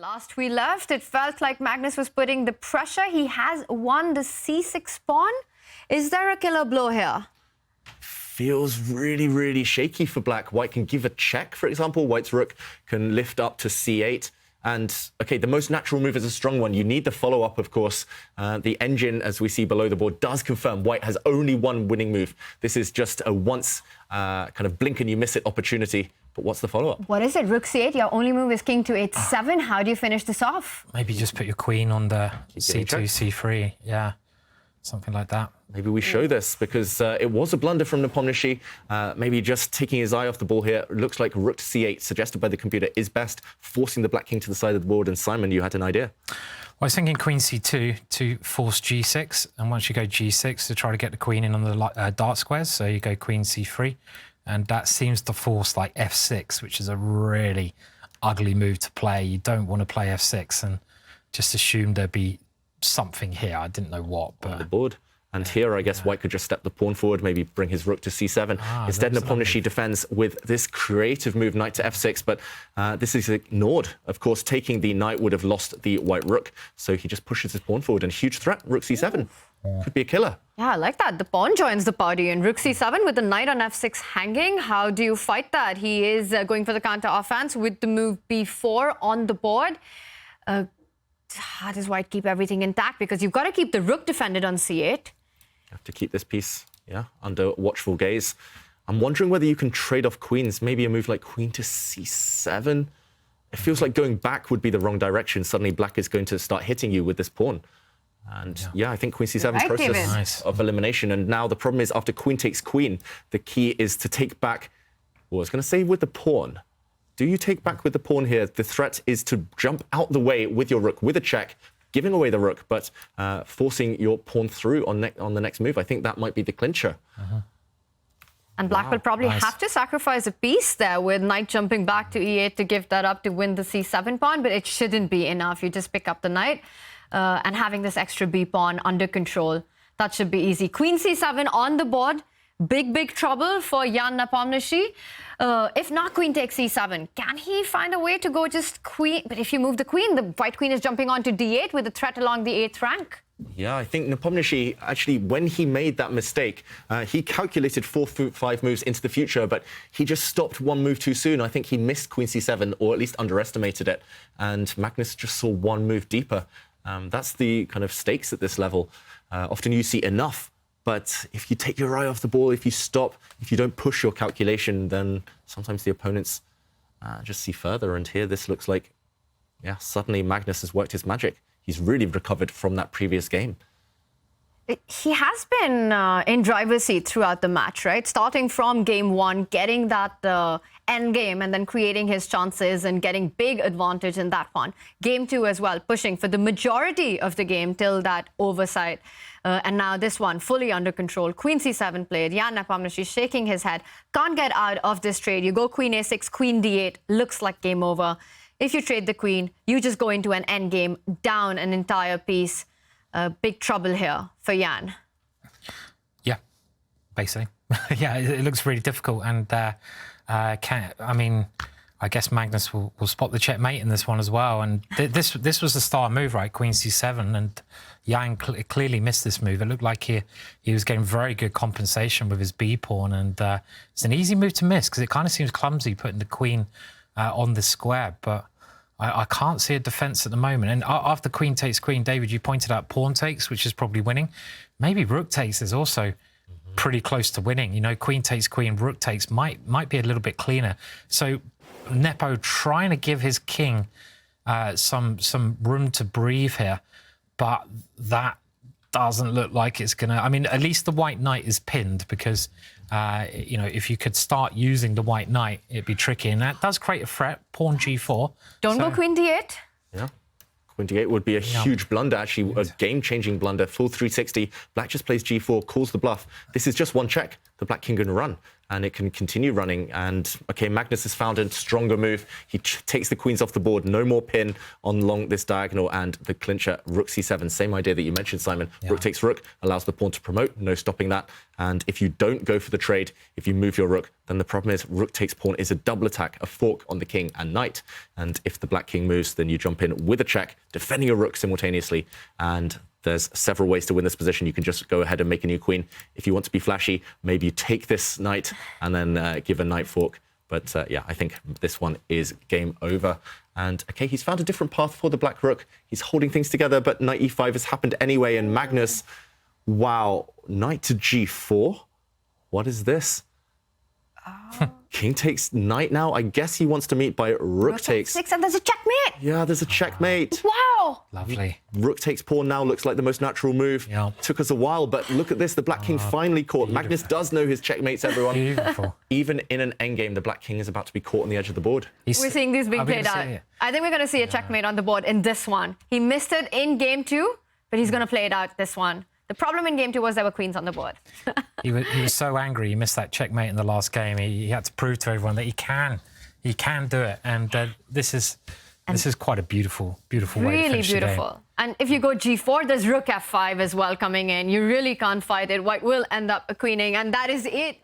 Last we left, it felt like Magnus was putting the pressure. He has won the c6 pawn. Is there a killer blow here? Feels really, really shaky for black. White can give a check, for example. White's rook can lift up to c8. And, OK, the most natural move is a strong one. You need the follow-up, of course. The engine, as we see below the board, does confirm White has only one winning move. This is just a once kind of blink-and-you-miss-it opportunity. But what's the follow-up? What is it? Rook c8. Your only move is king to h7. How do you finish this off? Maybe just put your queen on the c2, c3. Yeah, something like that. Maybe we show this because it was a blunder from Nepomniachtchi. Maybe just taking his eye off the ball here. It looks like rook to c8, suggested by the computer, is best, forcing the black king to the side of the board. And Simon, you had an idea. Well, I was thinking queen c2 to force g6. And once you go g6, to try to get the queen in on the dart squares. So you go queen c3. And that seems to force like f6, which is a really ugly move to play. You don't want to play f6 and just assume there'd be something here. I didn't know what, but... On the board. And here, I guess, White could just step the pawn forward, maybe bring his rook to c7. Instead, Nepomniachtchi defends with this creative move, knight to f6, but this is ignored. Of course, taking the knight would have lost the white rook, so he just pushes his pawn forward, and huge threat, rook c7. Could be a killer. Yeah, I like that. The pawn joins the party, and rook c7 with the knight on f6 hanging. How do you fight that? He is going for the counter offense with the move b4 on the board. How does White keep everything intact? Because you've got to keep the rook defended on c8. You have to keep this piece, under watchful gaze. I'm wondering whether you can trade off queens. Maybe a move like queen to c7. It feels like going back would be the wrong direction. Suddenly, black is going to start hitting you with this pawn. And I think queen c7 process of elimination. And now the problem is after queen takes queen, the key is to take back. Well, I was going to say with the pawn. Do you take back with the pawn here? The threat is to jump out the way with your rook, with a check, giving away the rook, but forcing your pawn through on the next move. I think that might be the clincher. And black will probably have to sacrifice a piece there with knight jumping back to e8 to give that up to win the c7 pawn, but it shouldn't be enough. You just pick up the knight and having this extra b pawn under control. That should be easy. Queen c7 on the board. Big trouble for Jan Nepomniachtchi. If not queen takes c7, can he find a way to go just queen? But if you move the queen, the white queen is jumping onto d8 with a threat along the 8th rank. Yeah, I think Nepomniachtchi, actually, when he made that mistake, he calculated 4-5 moves into the future, but he just stopped one move too soon. I think he missed queen c7, or at least underestimated it, and Magnus just saw one move deeper. That's the kind of stakes at this level. Often you see enough. But if you take your eye off the ball, if you stop, if you don't push your calculation, then sometimes the opponents just see further. And here this looks like, suddenly Magnus has worked his magic. He's really recovered from that previous game. He has been in driver's seat throughout the match, right? Starting from game 1, getting that end game and then creating his chances and getting big advantage in that one. Game 2 as well, pushing for the majority of the game till that oversight. And now this one, fully under control. Queen c7 played. Jan Nepomniachtchi shaking his head. Can't get out of this trade. You go queen a6, queen d8. Looks like game over. If you trade the queen, you just go into an end game, down an entire piece. Big trouble here for Jan. Yeah, basically. It looks really difficult. And I guess Magnus will spot the checkmate in this one as well. And this was the star move, right? Queen c7. And Jan clearly missed this move. It looked like he was getting very good compensation with his b pawn. And it's an easy move to miss because it kind of seems clumsy putting the queen on the square. But I can't see a defence at the moment. And after queen takes queen, David, you pointed out pawn takes, which is probably winning. Maybe rook takes is also pretty close to winning. You know, queen takes queen, rook takes might be a little bit cleaner. So Nepo trying to give his king some room to breathe here, but that doesn't look like it's gonna. I mean, at least the white knight is pinned because if you could start using the white knight, it'd be tricky, and that does create a threat. Pawn g4. Don't go queen d8. Yeah. Queen d8 would be a huge blunder, actually, a game-changing blunder, full 360. Black just plays g4, calls the bluff. This is just one check. The black king going to run. and it can continue running. And okay, Magnus has found a stronger move. He takes the queens off the board, no more pin on along this diagonal, and the clincher, rook c7. Same idea that you mentioned, Simon. Yeah. Rook takes rook, allows the pawn to promote, no stopping that. And if you don't go for the trade, if you move your rook, then the problem is rook takes pawn is a double attack, a fork on the king and knight. And if the black king moves, then you jump in with a check, defending your rook simultaneously. And there's several ways to win this position. You can just go ahead and make a new queen. If you want to be flashy, maybe you take this knight and then give a knight fork. But yeah, I think this one is game over. And okay, he's found a different path for the black rook. He's holding things together, but knight e5 has happened anyway. And Magnus, wow, knight to g4. What is this? King takes knight now. I guess he wants to meet by rook takes. 6, and there's a checkmate. Yeah, there's a checkmate. Wow. Lovely. Rook takes pawn now looks like the most natural move. Yeah. Took us a while, but look at this. The black king finally caught. Beautiful. Magnus does know his checkmates, everyone. Beautiful. Even in an endgame, the black king is about to be caught on the edge of the board. We're seeing these being played out. I think we're going to see a checkmate on the board in this one. He missed it in game 2, but he's going to play it out this one. The problem in game 2 was there were queens on the board. He was so angry. He missed that checkmate in the last game. He had to prove to everyone that he can do it. And this is quite a beautiful way to finish the game. Really beautiful. And if you go g4, there's rook f5 as well coming in. You really can't fight it. White will end up queening, and that is it.